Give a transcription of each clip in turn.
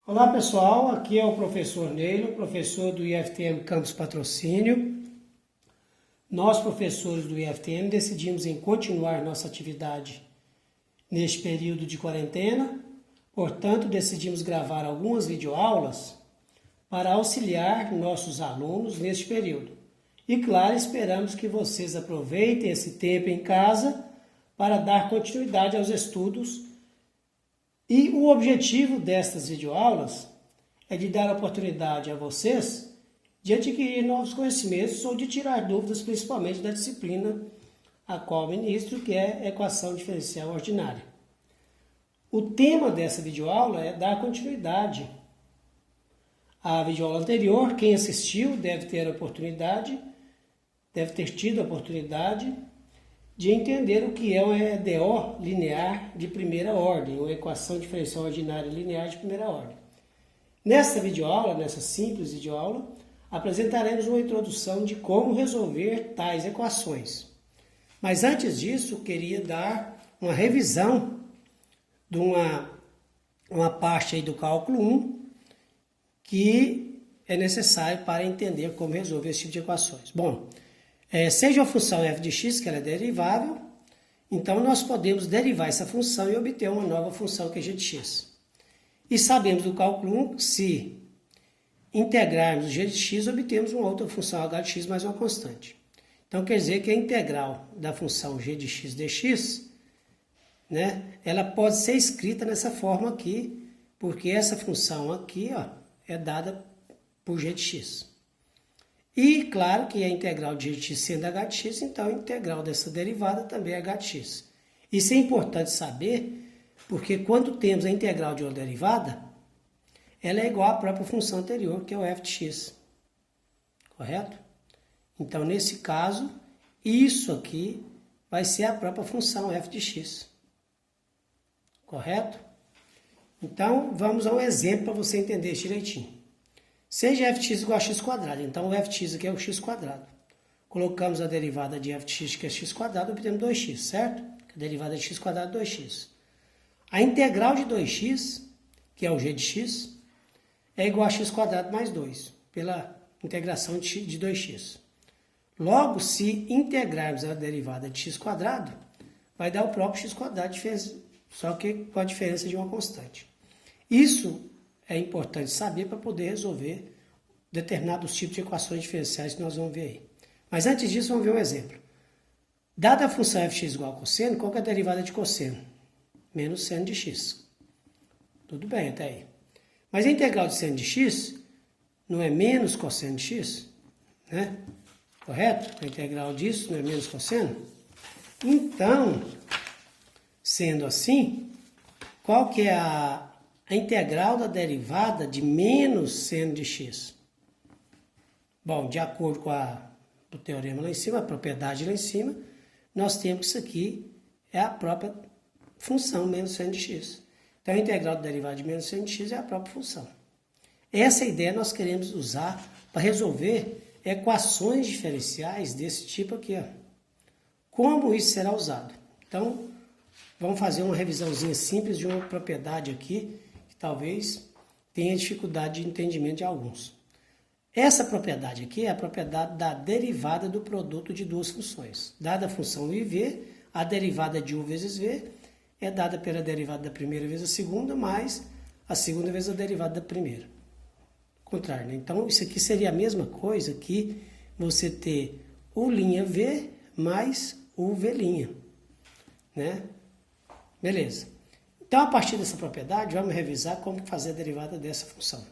Olá pessoal, aqui é o professor Neilo, professor do IFTM Campus Patrocínio. Nós, professores do IFTM, decidimos em continuar nossa atividade neste período de quarentena, portanto decidimos gravar algumas videoaulas para auxiliar nossos alunos neste período. E claro, esperamos que vocês aproveitem esse tempo em casa para dar continuidade aos estudos. E o objetivo destas videoaulas é de dar oportunidade a vocês de adquirir novos conhecimentos ou de tirar dúvidas, principalmente da disciplina a qual ministro, que é Equação Diferencial Ordinária. O tema dessa videoaula é dar continuidade à videoaula anterior. Quem assistiu deve ter tido a oportunidade de entender o que é um EDO linear de primeira ordem, uma equação diferencial ordinária linear de primeira ordem. Nesta videoaula, nessa simples videoaula, apresentaremos uma introdução de como resolver tais equações. Mas antes disso, queria dar uma revisão de uma parte aí do cálculo 1 que é necessário para entender como resolver esse tipo de equações. Bom, seja a função f de x, que ela é derivável, então nós podemos derivar essa função e obter uma nova função que é g de x. E sabemos do cálculo 1 que se integrarmos g de x, obtemos uma outra função h de x mais uma constante. Então quer dizer que a integral da função g de x dx, ela pode ser escrita nessa forma aqui, porque essa função aqui é dada por g de x. E claro que a integral de g de x sendo h de x, então a integral dessa derivada também é h de x. Isso é importante saber, porque quando temos a integral de uma derivada, ela é igual à própria função anterior, que é o f de x. Correto? Então, nesse caso, isso aqui vai ser a própria função f de x. Correto? Então, vamos a um exemplo para você entender isso direitinho. Seja f de x igual a x quadrado, então o f de x aqui é o x quadrado. Colocamos a derivada de f de x, que é x quadrado, obtemos 2x, certo? A derivada de x quadrado é 2x. A integral de 2x, que é o g de x, é igual a x quadrado mais 2, pela integração de 2x. Logo, se integrarmos a derivada de x quadrado, vai dar o próprio x quadrado, só que com a diferença de uma constante. Isso é importante saber para poder resolver determinados tipos de equações diferenciais que nós vamos ver aí. Mas antes disso, vamos ver um exemplo. Dada a função f de x igual a cosseno, qual que é a derivada de cosseno? Menos seno de x. Tudo bem até aí. Mas a integral de seno de x não é menos cosseno de x? Correto? A integral disso não é menos cosseno? Então, sendo assim, qual que é a integral da derivada de menos seno de x? Bom, de acordo com o teorema lá em cima, a propriedade lá em cima, nós temos que isso aqui é a própria função menos seno de x. Então, a integral da derivada de menos seno de x é a própria função. Essa ideia nós queremos usar para resolver equações diferenciais desse tipo aqui. Como isso será usado? Então, vamos fazer uma revisãozinha simples de uma propriedade aqui, que talvez tenha dificuldade de entendimento de alguns. Essa propriedade aqui é a propriedade da derivada do produto de duas funções. Dada a função u e v, a derivada de u vezes v é dada pela derivada da primeira vezes a segunda, mais a segunda vezes a derivada da primeira. Contrário, né? Então, isso aqui seria a mesma coisa que você ter u' mais uv', Beleza. Então, a partir dessa propriedade, vamos revisar como fazer a derivada dessa função.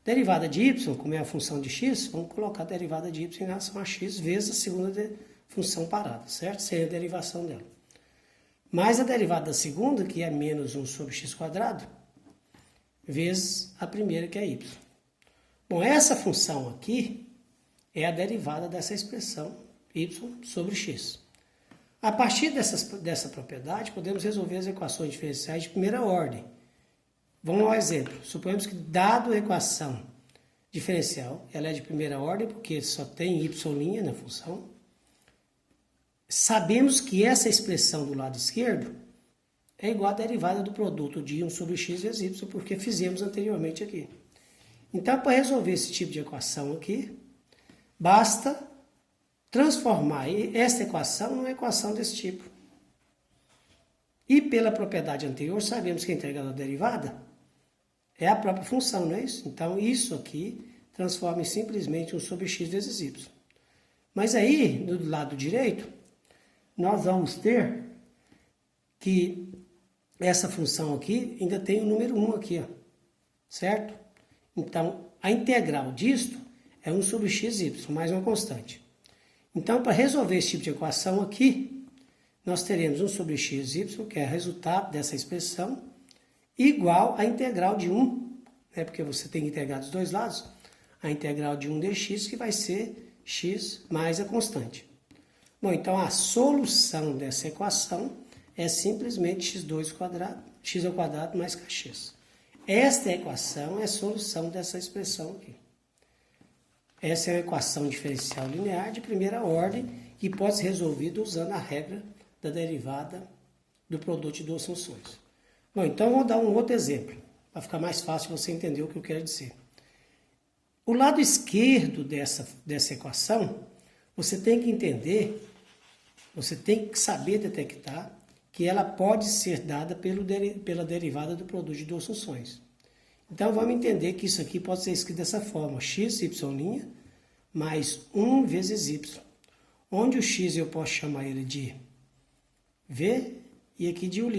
Derivada de y, como é a função de x, vamos colocar a derivada de y em relação a x vezes a segunda função parada, certo? Sem a derivação dela. Mais a derivada da segunda, que é menos 1 sobre x quadrado, vezes a primeira, que é y. Bom, essa função aqui é a derivada dessa expressão y sobre x. A partir dessa propriedade, podemos resolver as equações diferenciais de primeira ordem. Vamos ao exemplo. Suponhamos que, dado a equação diferencial, ela é de primeira ordem, porque só tem y' na função. Sabemos que essa expressão do lado esquerdo é igual à derivada do produto de 1 sobre x vezes y, porque fizemos anteriormente aqui. Então, para resolver esse tipo de equação aqui, basta transformar esta equação numa equação desse tipo. E pela propriedade anterior, sabemos que a integral da derivada é a própria função, não é isso? Então, isso aqui transforma em simplesmente 1 sobre x vezes y. Mas aí, do lado direito, nós vamos ter que essa função aqui ainda tem o número 1 aqui, ó, certo? Então, a integral disto é 1 sobre xy, mais uma constante. Então, para resolver esse tipo de equação aqui, nós teremos 1 sobre xy, que é o resultado dessa expressão, igual à integral de 1, né, porque você tem que integrar dos dois lados, a integral de 1 dx, que vai ser x mais a constante. Bom, então a solução dessa equação é simplesmente x ao quadrado mais kx. Esta equação é a solução dessa expressão aqui. Essa é uma equação diferencial linear de primeira ordem que pode ser resolvida usando a regra da derivada do produto de duas funções. Bom, então vou dar um outro exemplo, para ficar mais fácil você entender o que eu quero dizer. O lado esquerdo dessa equação, você tem que entender, você tem que saber detectar que ela pode ser dada pela derivada do produto de duas funções. Então, vamos entender que isso aqui pode ser escrito dessa forma, x, y' mais 1 vezes y, onde o x eu posso chamar ele de v e aqui de u',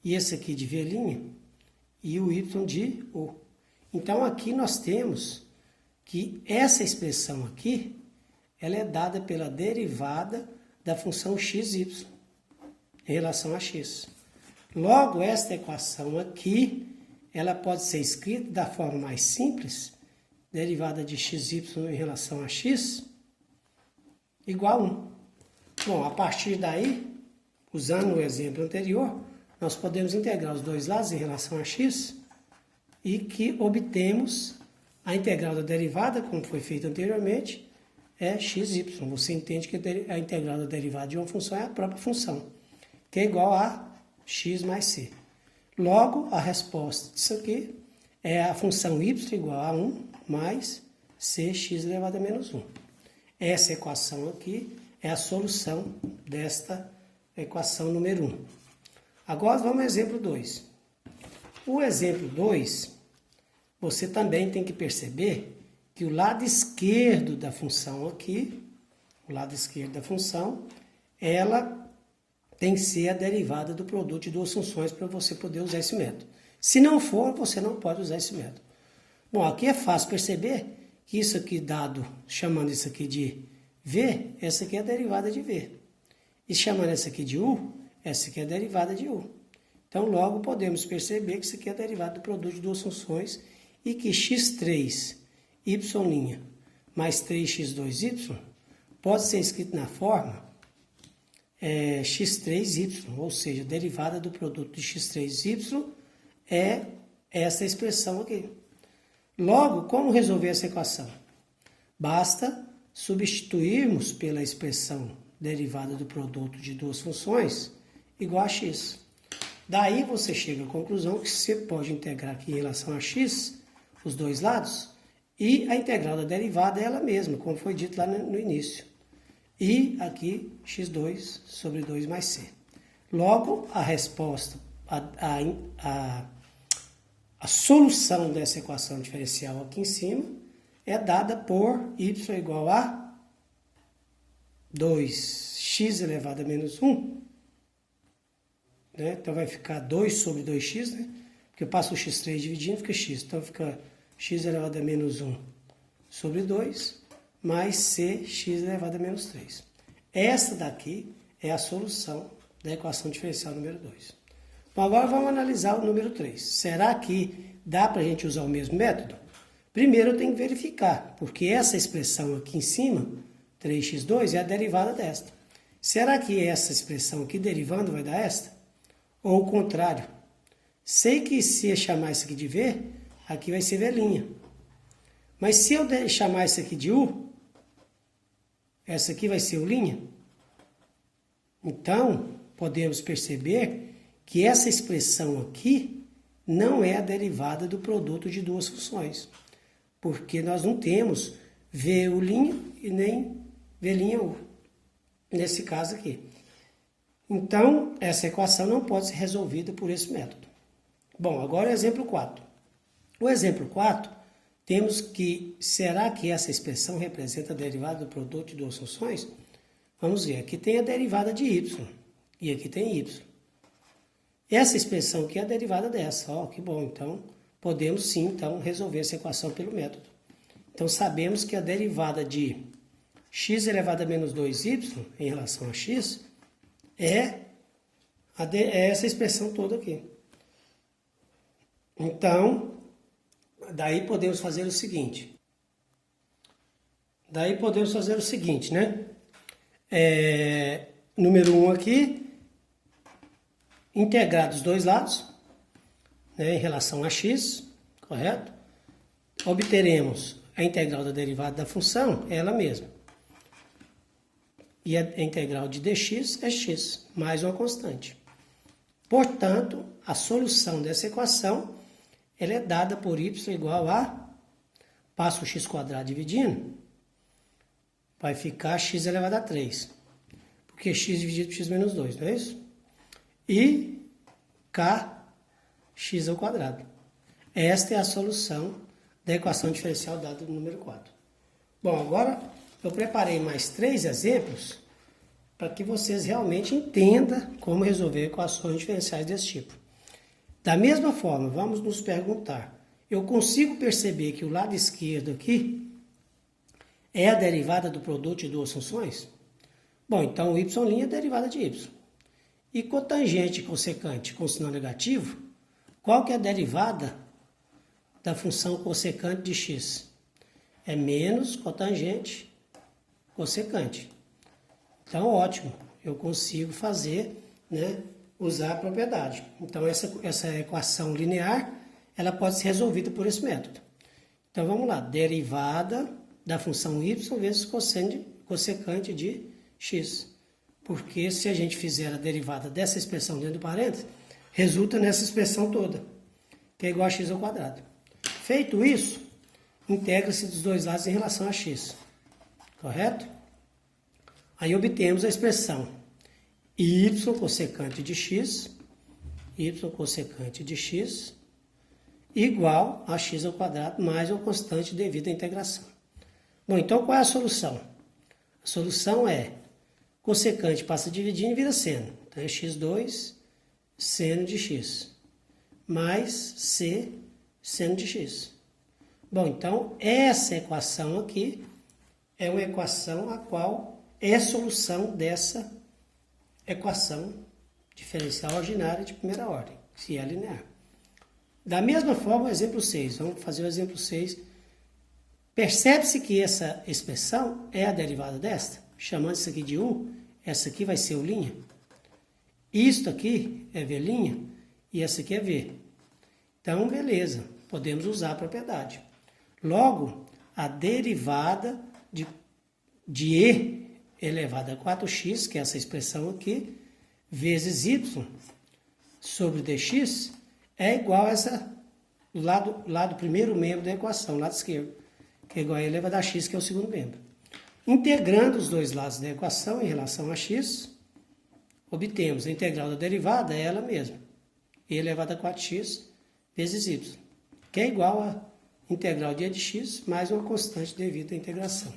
e esse aqui de v' e o y de u. Então, aqui nós temos que essa expressão aqui, ela é dada pela derivada da função xy em relação a x. Logo, esta equação aqui, ela pode ser escrita da forma mais simples, derivada de xy em relação a x, igual a 1. Bom, a partir daí, usando o exemplo anterior, nós podemos integrar os dois lados em relação a x e que obtemos a integral da derivada, como foi feito anteriormente, é xy. Você entende que a integral da derivada de uma função é a própria função, que é igual a x mais c. Logo, a resposta disso aqui é a função y igual a 1 mais cx elevado a menos 1. Essa equação aqui é a solução desta equação número 1. Agora vamos ao exemplo 2. O exemplo 2, você também tem que perceber que o lado esquerdo da função aqui, o lado esquerdo da função, ela tem que ser a derivada do produto de duas funções para você poder usar esse método. Se não for, você não pode usar esse método. Bom, aqui é fácil perceber que isso aqui dado, chamando isso aqui de v, essa aqui é a derivada de v. E chamando essa aqui de u, essa aqui é a derivada de u. Então, logo podemos perceber que isso aqui é a derivada do produto de duas funções e que x3, y' mais 3x2y pode ser escrito na forma x3y, ou seja, a derivada do produto de x3y é essa expressão aqui. Logo, como resolver essa equação? Basta substituirmos pela expressão derivada do produto de duas funções igual a x. Daí você chega à conclusão que você pode integrar aqui em relação a x, os dois lados, e a integral da derivada é ela mesma, como foi dito lá no início. E aqui x2 sobre 2 mais c. Logo, a resposta, a solução dessa equação diferencial aqui em cima é dada por y igual a 2x elevado a menos 1. Né? Então vai ficar 2 sobre 2x, né? Porque eu passo o x3 dividindo, fica x. Então fica x elevado a menos 1 sobre 2 mais cx elevado a menos 3. Essa daqui é a solução da equação diferencial número 2. Bom, agora vamos analisar o número 3. Será que dá para a gente usar o mesmo método? Primeiro eu tenho que verificar, porque essa expressão aqui em cima, 3x2, é a derivada desta. Será que essa expressão aqui derivando vai dar esta? Ou o contrário? Sei que se eu chamar isso aqui de v, aqui vai ser v'. Mas se eu chamar isso aqui de u, essa aqui vai ser u'. Então, podemos perceber que essa expressão aqui não é a derivada do produto de duas funções, porque nós não temos VU' e nem V'U, nesse caso aqui. Então, essa equação não pode ser resolvida por esse método. Bom, agora o exemplo 4. O exemplo 4, temos que, será que essa expressão representa a derivada do produto de duas funções? Vamos ver, aqui tem a derivada de y, e aqui tem y. Essa expressão aqui é a derivada dessa, ó, que bom, então podemos sim, então, resolver essa equação pelo método. Então, sabemos que a derivada de x elevado a menos 2y em relação a x é essa expressão toda aqui. Então, daí podemos fazer o seguinte. Né? Número 1 aqui, integrar dos dois lados, né, em relação a x, correto? Obteremos a integral da derivada da função, ela mesma. E a integral de dx é x, mais uma constante. Portanto, a solução dessa equação, ela é dada por y igual a, passa o x² dividindo, vai ficar x elevado a 3. Porque x dividido por x menos 2, não é isso? E kx ao quadrado. Esta é a solução da equação diferencial dada no número 4. Bom, agora eu preparei mais 3 exemplos para que vocês realmente entendam como resolver equações diferenciais desse tipo. Da mesma forma, vamos nos perguntar, eu consigo perceber que o lado esquerdo aqui é a derivada do produto de duas funções? Bom, então o y' é a derivada de y. E cotangente e cossecante com sinal negativo, qual que é a derivada da função cossecante de x? É menos cotangente cossecante. Então, ótimo, eu consigo fazer, né, usar a propriedade. Então, essa equação linear, ela pode ser resolvida por esse método. Então, vamos lá, derivada da função y vezes cossecante de x. Porque se a gente fizer a derivada dessa expressão dentro do parênteses, resulta nessa expressão toda, que é igual a x ao quadrado. Feito isso, integra-se dos dois lados em relação a x. Correto? Aí obtemos a expressão y cossecante de x igual a x ao quadrado mais uma constante devido à integração. Bom, então qual é a solução? A solução é cossecante passa dividindo e vira seno. Então é x2 seno de x mais c seno de x. Bom, então essa equação aqui é uma equação a qual é solução dessa equação diferencial ordinária de primeira ordem, se é linear. Da mesma forma, o exemplo 6. Vamos fazer o exemplo 6. Percebe-se que essa expressão é a derivada desta? Chamando isso aqui de U, essa aqui vai ser U'. Isto aqui é V' e essa aqui é V. Então, beleza, podemos usar a propriedade. Logo, a derivada de E elevado a 4x, que é essa expressão aqui, vezes y sobre dx, é igual a essa, lado primeiro membro da equação, lado esquerdo, que é igual a e elevado a x, que é o segundo membro. Integrando os dois lados da equação em relação a x, obtemos a integral da derivada, é ela mesma, e elevado a 4x vezes y, que é igual a integral de e de x mais uma constante devido à integração.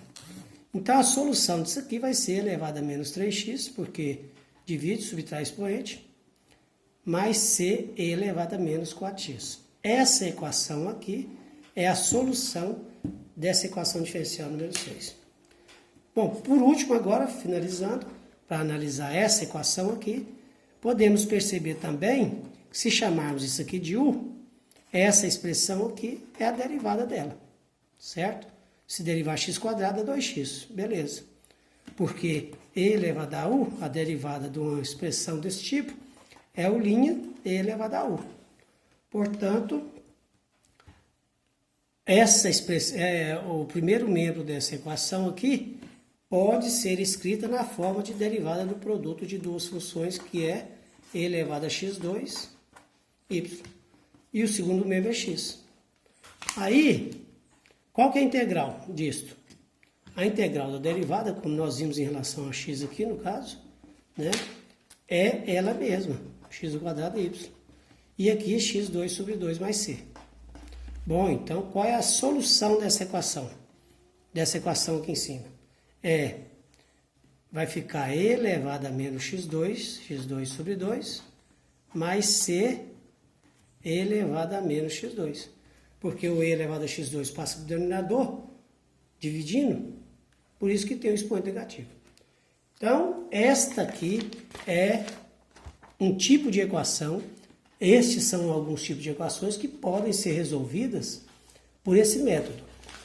Então, a solução disso aqui vai ser elevado a menos 3x, porque divide, subtrai expoente, mais c elevado a menos 4x. Essa equação aqui é a solução dessa equação diferencial número 6. Bom, por último, agora, finalizando, para analisar essa equação aqui, podemos perceber também que se chamarmos isso aqui de u, essa expressão aqui é a derivada dela, certo? Se derivar x² é 2x, beleza. Porque e elevado a u, a derivada de uma expressão desse tipo, é u' e elevado a u. Portanto, essa expressão, o primeiro membro dessa equação aqui pode ser escrita na forma de derivada do produto de duas funções, que é e elevado a x2, y. E o segundo membro é x. Aí, qual que é a integral disto? A integral da derivada, como nós vimos em relação a x aqui no caso, né, é ela mesma, x ao quadrado y. E aqui é x2 sobre 2 mais c. Bom, então qual é a solução dessa equação? Dessa equação aqui em cima? Vai ficar e elevado a menos x2 sobre 2, mais c elevado a menos x2. Porque o e elevado a x2 passa para o denominador, dividindo, por isso que tem o expoente negativo. Então, esta aqui é um tipo de equação. Estes são alguns tipos de equações que podem ser resolvidas por esse método.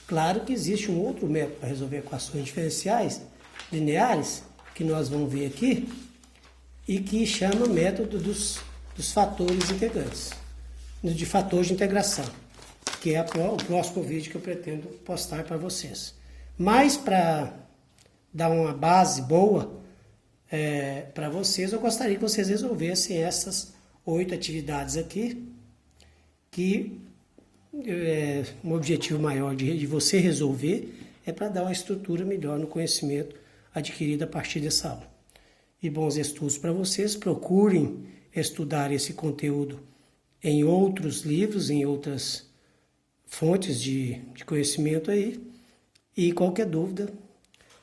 Claro que existe um outro método para resolver equações diferenciais lineares, que nós vamos ver aqui, e que chama método dos fatores integrantes, de fatores de integração, que é o próximo vídeo que eu pretendo postar para vocês. Mas para dar uma base boa para vocês, eu gostaria que vocês resolvessem essas 8 atividades aqui, que um objetivo maior de você resolver é para dar uma estrutura melhor no conhecimento adquirido a partir dessa aula. E bons estudos para vocês. Procurem estudar esse conteúdo em outros livros, em outras fontes de conhecimento aí. E qualquer dúvida,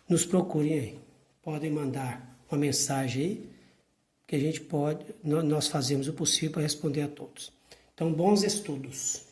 nos procurem aí. Podem mandar uma mensagem aí, que a gente nós fazemos o possível para responder a todos. Então, bons estudos!